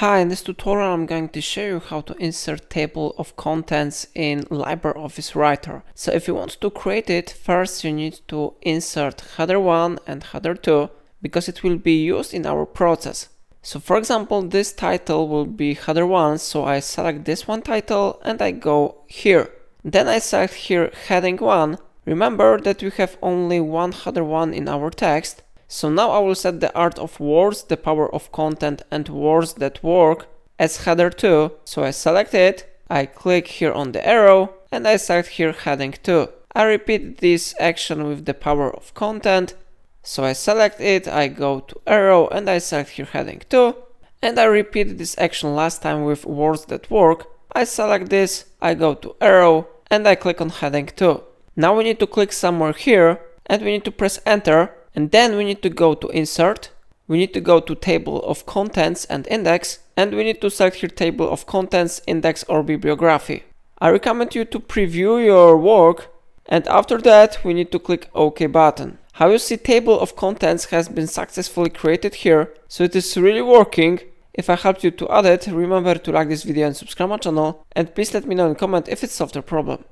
Hi, in this tutorial I'm going to show you how to insert table of contents in LibreOffice Writer. So if you want to create it, first you need to insert header 1 and header 2 because it will be used in our process. So for example, this title will be header 1, so I select this one title and I go here. Then I select here heading 1. Remember that we have only one header 1 in our text. So now I will set the art of words, the power of content and words that work as header 2. So I select it, I click here on the arrow and I select here heading 2. I repeat this action with the power of content. So I select it, I go to arrow and I select here heading 2. And I repeat this action last time with words that work. I select this, I go to arrow and I click on heading 2. Now we need to click somewhere here and we need to press enter. And then we need to go to insert, we need to go to table of contents and index, and we need to select here table of contents, index or bibliography. I recommend you to preview your work, and after that we need to click OK button. How you see table of contents has been successfully created here, so it is really working. If I helped you to add it, remember to like this video and subscribe my channel, and please let me know in comment if it solved your problem.